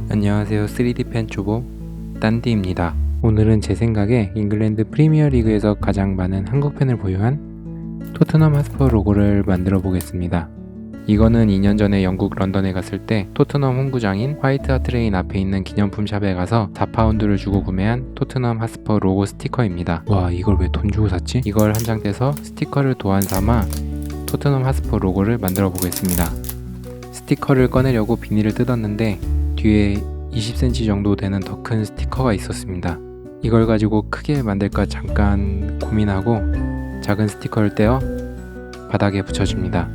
안녕하세요. 3D 펜 초보 딴디입니다. 오늘은 제 생각에 잉글랜드 프리미어 리그에서 가장 많은 한국 팬을 보유한 토트넘 핫스퍼 로고를 만들어 보겠습니다. 이거는 2년 전에 영국 런던에 갔을 때 토트넘 홈구장인 화이트 하트레인 앞에 있는 기념품 샵에 가서 4파운드를 주고 구매한 토트넘 핫스퍼 로고 스티커입니다. 와, 이걸 왜 돈 주고 샀지? 이걸 한 장 떼서 스티커를 도안 삼아 토트넘 핫스퍼 로고를 만들어 보겠습니다. 스티커를 꺼내려고 비닐을 뜯었는데 뒤에 20cm 정도 되는 더 큰 스티커가 있었습니다. 이걸 가지고 크게 만들까 잠깐 고민하고 작은 스티커를 떼어 바닥에 붙여줍니다.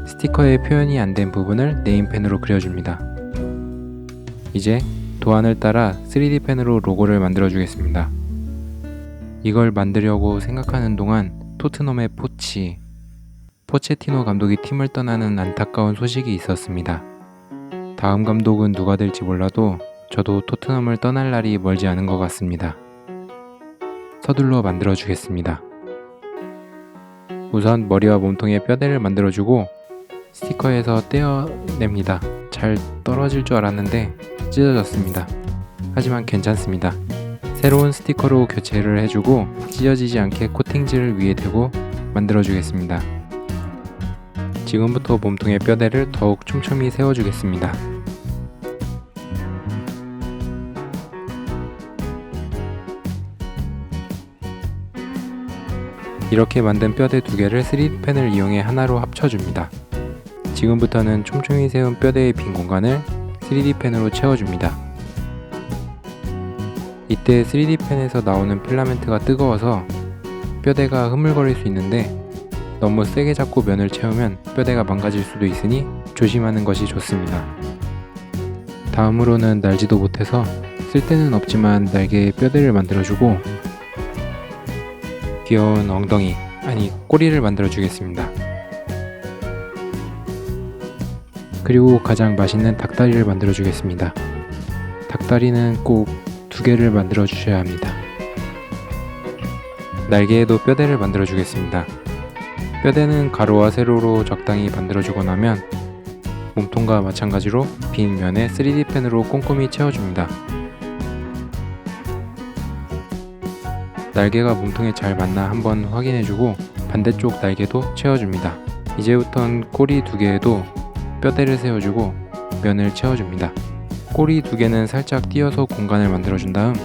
스티커의 표현이 안 된 부분을 네임펜으로 그려줍니다. 이제 도안을 따라 3D 펜으로 로고를 만들어 주겠습니다. 이걸 만들려고 생각하는 동안 토트넘의 포체티노 감독이 팀을 떠나는 안타까운 소식이 있었습니다. 다음 감독은 누가 될지 몰라도 저도 토트넘을 떠날 날이 멀지 않은 것 같습니다. 서둘러 만들어 주겠습니다. 우선 머리와 몸통에 뼈대를 만들어주고 스티커에서 떼어냅니다. 잘 떨어질 줄 알았는데 찢어졌습니다. 하지만 괜찮습니다. 새로운 스티커로 교체를 해주고 찢어지지 않게 코팅지를 위에 대고 만들어 주겠습니다. 지금부터 몸통의 뼈대를 더욱 촘촘히 세워주겠습니다. 이렇게 만든 뼈대 2개를 3D 펜을 이용해 하나로 합쳐줍니다. 지금부터는 촘촘히 세운 뼈대의 빈 공간을 3D 펜으로 채워줍니다. 이때 3D 펜에서 나오는 필라멘트가 뜨거워서 뼈대가 흐물거릴 수 있는데 너무 세게 잡고 면을 채우면 뼈대가 망가질 수도 있으니 조심하는 것이 좋습니다. 다음으로는 날지도 못해서 쓸데는 없지만 날개에 뼈대를 만들어주고 귀여운 엉덩이, 꼬리를 만들어 주겠습니다. 그리고 가장 맛있는 닭다리를 만들어 주겠습니다. 닭다리는 꼭 2개를 만들어 주셔야 합니다. 날개에도 뼈대를 만들어 주겠습니다. 뼈대는 가로와 세로로 적당히 만들어 주고 나면 몸통과 마찬가지로 빈 면에 3D 펜으로 꼼꼼히 채워줍니다. 날개가 몸통에 잘 맞나 한번 확인해주고 반대쪽 날개도 채워줍니다. 이제부턴 꼬리 2개에도 뼈대를 세워주고 면을 채워줍니다. 꼬리 2개는 살짝 띄어서 공간을 만들어준 다음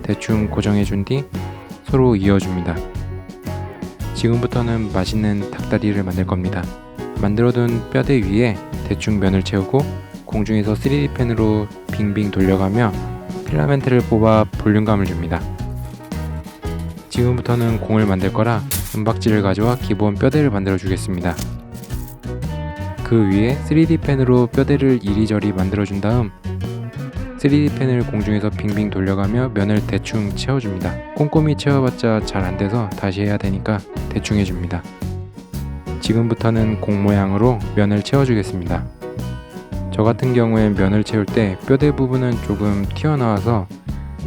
대충 고정해준 뒤 서로 이어줍니다. 지금부터는 맛있는 닭다리를 만들 겁니다. 만들어둔 뼈대 위에 대충 면을 채우고 공중에서 3D 펜으로 빙빙 돌려가며 필라멘트를 뽑아 볼륨감을 줍니다. 지금부터는 공을 만들 거라 은박지를 가져와 기본 뼈대를 만들어 주겠습니다. 그 위에 3D 펜으로 뼈대를 이리저리 만들어 준 다음 3D 펜을 공중에서 빙빙 돌려가며 면을 대충 채워줍니다. 꼼꼼히 채워봤자 잘 안돼서 다시 해야 되니까 대충 해줍니다. 지금부터는 공 모양으로 면을 채워주겠습니다. 저 같은 경우엔 면을 채울 때 뼈대 부분은 조금 튀어나와서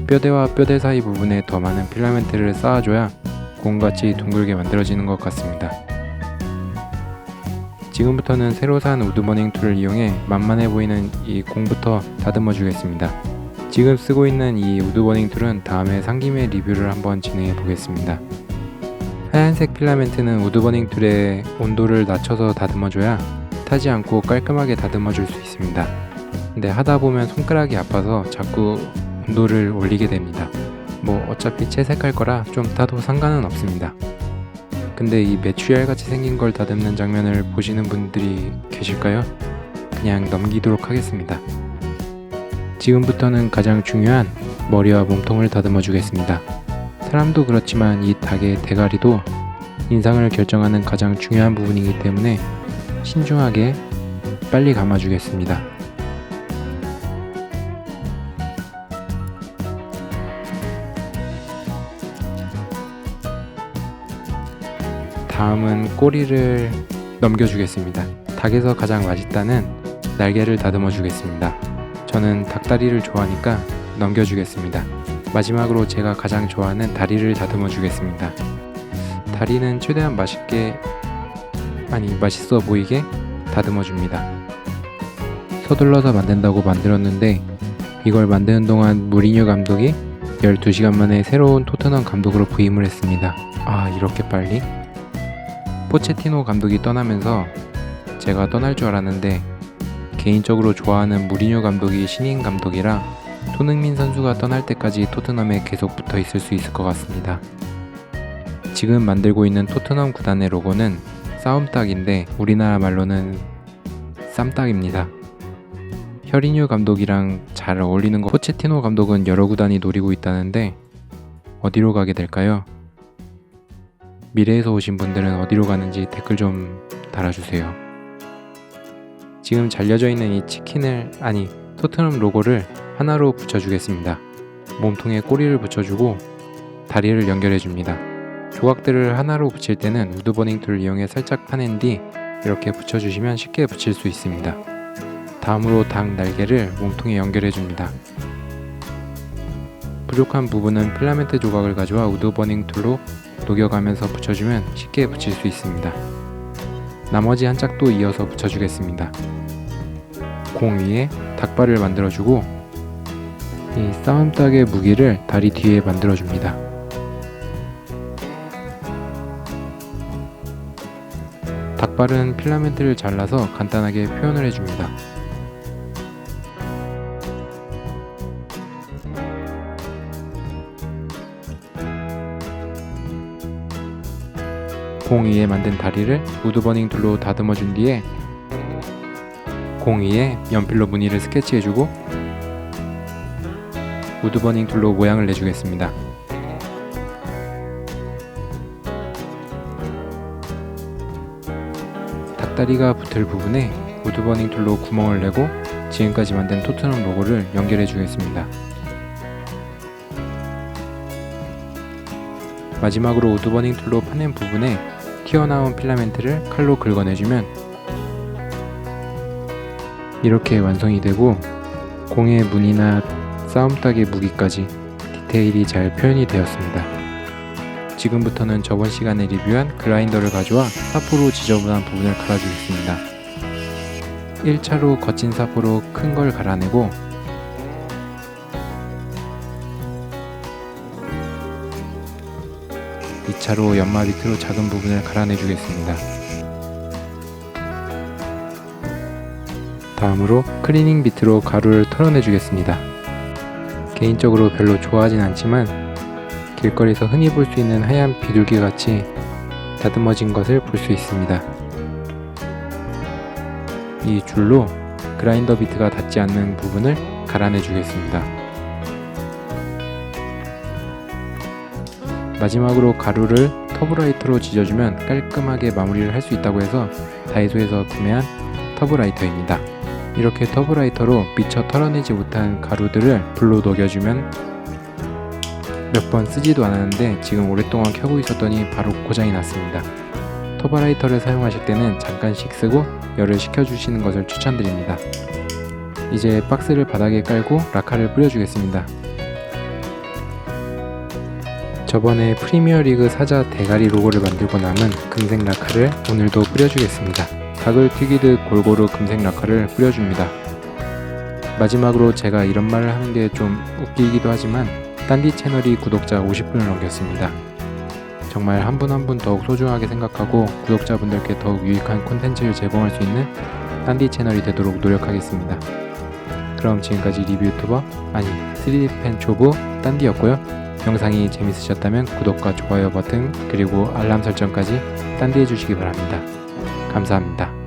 뼈대와 뼈대 사이 부분에 더 많은 필라멘트를 쌓아줘야 공같이 둥글게 만들어지는 것 같습니다. 지금부터는 새로 산 우드버닝 툴을 이용해 만만해 보이는 이 공부터 다듬어 주겠습니다. 지금 쓰고 있는 이 우드버닝 툴은 다음에 산 김에 리뷰를 한번 진행해 보겠습니다. 하얀색 필라멘트는 우드버닝 툴의 온도를 낮춰서 다듬어줘야 타지 않고 깔끔하게 다듬어 줄 수 있습니다. 근데 하다 보면 손가락이 아파서 자꾸 온도를 올리게 됩니다. 어차피 채색할 거라 좀 타도 상관은 없습니다. 근데 이 메추리알 같이 생긴 걸 다듬는 장면을 보시는 분들이 계실까요? 그냥 넘기도록 하겠습니다. 지금부터는 가장 중요한 머리와 몸통을 다듬어 주겠습니다. 사람도 그렇지만 이 닭의 대가리도 인상을 결정하는 가장 중요한 부분이기 때문에 신중하게 빨리 감아 주겠습니다. 다음은 꼬리를 넘겨주겠습니다. 닭에서 가장 맛있다는 날개를 다듬어 주겠습니다. 저는 닭다리를 좋아하니까 넘겨주겠습니다. 마지막으로 제가 가장 좋아하는 다리를 다듬어 주겠습니다. 다리는 최대한 맛있어 보이게 다듬어 줍니다. 서둘러서 만든다고 만들었는데 이걸 만드는 동안 무리뉴 감독이 12시간 만에 새로운 토트넘 감독으로 부임을 했습니다. 아, 이렇게 빨리? 포체티노 감독이 떠나면서 제가 떠날 줄 알았는데 개인적으로 좋아하는 무리뉴 감독이 신인 감독이라 손흥민 선수가 떠날 때까지 토트넘에 계속 붙어 있을 수 있을 것 같습니다. 지금 만들고 있는 토트넘 구단의 로고는 싸움닭인데 우리나라 말로는 쌈닭입니다. 혀리뉴 감독이랑 잘 어울리는 거. 포체티노 감독은 여러 구단이 노리고 있다는데 어디로 가게 될까요? 미래에서 오신 분들은 어디로 가는지 댓글 좀 달아주세요. 지금 잘려져 있는 이 토트넘 로고를 하나로 붙여주겠습니다. 몸통에 꼬리를 붙여주고 다리를 연결해줍니다. 조각들을 하나로 붙일 때는 우드버닝 툴을 이용해 살짝 파낸 뒤 이렇게 붙여주시면 쉽게 붙일 수 있습니다. 다음으로 닭 날개를 몸통에 연결해줍니다. 부족한 부분은 필라멘트 조각을 가져와 우드버닝 툴로 녹여가면서 붙여주면 쉽게 붙일 수 있습니다. 나머지 한 짝도 이어서 붙여주겠습니다. 공 위에 닭발을 만들어주고 이 싸움닭의 무기를 다리 뒤에 만들어줍니다. 닭발은 필라멘트를 잘라서 간단하게 표현을 해줍니다. 공 위에 만든 다리를 우드버닝 툴로 다듬어 준 뒤에 공 위에 연필로 무늬를 스케치해주고 우드버닝 툴로 모양을 내주겠습니다. 닭다리가 붙을 부분에 우드버닝 툴로 구멍을 내고 지금까지 만든 토트넘 로고를 연결해 주겠습니다. 마지막으로 우드버닝 툴로 파낸 부분에 튀어나온 필라멘트를 칼로 긁어내주면 이렇게 완성이 되고 공의 무늬나 싸움닭의 무기까지 디테일이 잘 표현이 되었습니다. 지금부터는 저번 시간에 리뷰한 그라인더를 가져와 사포로 지저분한 부분을 갈아주겠습니다. 1차로 거친 사포로 큰 걸 갈아내고 2차로 연마 밑으로 작은 부분을 갈아내 주겠습니다. 다음으로 클리닝 비트로 가루를 털어내 주겠습니다. 개인적으로 별로 좋아하진 않지만 길거리에서 흔히 볼 수 있는 하얀 비둘기 같이 다듬어진 것을 볼 수 있습니다. 이 줄로 그라인더 비트가 닿지 않는 부분을 갈아내 주겠습니다. 마지막으로 가루를 터브라이터로 지져주면 깔끔하게 마무리를 할 수 있다고 해서 다이소에서 구매한 터브라이터입니다. 이렇게 터브라이터로 미처 털어내지 못한 가루들을 불로 녹여주면 몇 번 쓰지도 않았는데 지금 오랫동안 켜고 있었더니 바로 고장이 났습니다. 터브라이터를 사용하실 때는 잠깐씩 쓰고 열을 식혀주시는 것을 추천드립니다. 이제 박스를 바닥에 깔고 라카를 뿌려주겠습니다. 저번에 프리미어리그 사자 대가리 로고를 만들고 남은 금색 라카를 오늘도 뿌려주겠습니다. 닭을 튀기듯 골고루 금색 라카를 뿌려줍니다. 마지막으로 제가 이런 말을 하는 게 좀 웃기기도 하지만 딴디 채널이 구독자 50분을 넘겼습니다. 정말 한 분 한 분 더욱 소중하게 생각하고 구독자분들께 더욱 유익한 콘텐츠를 제공할 수 있는 딴디 채널이 되도록 노력하겠습니다. 그럼 지금까지 리뷰 유튜버 3D펜 초보 딴디였고요. 영상이 재밌으셨다면 구독과 좋아요 버튼 그리고 알람 설정까지 딴디 해주시기 바랍니다. 감사합니다.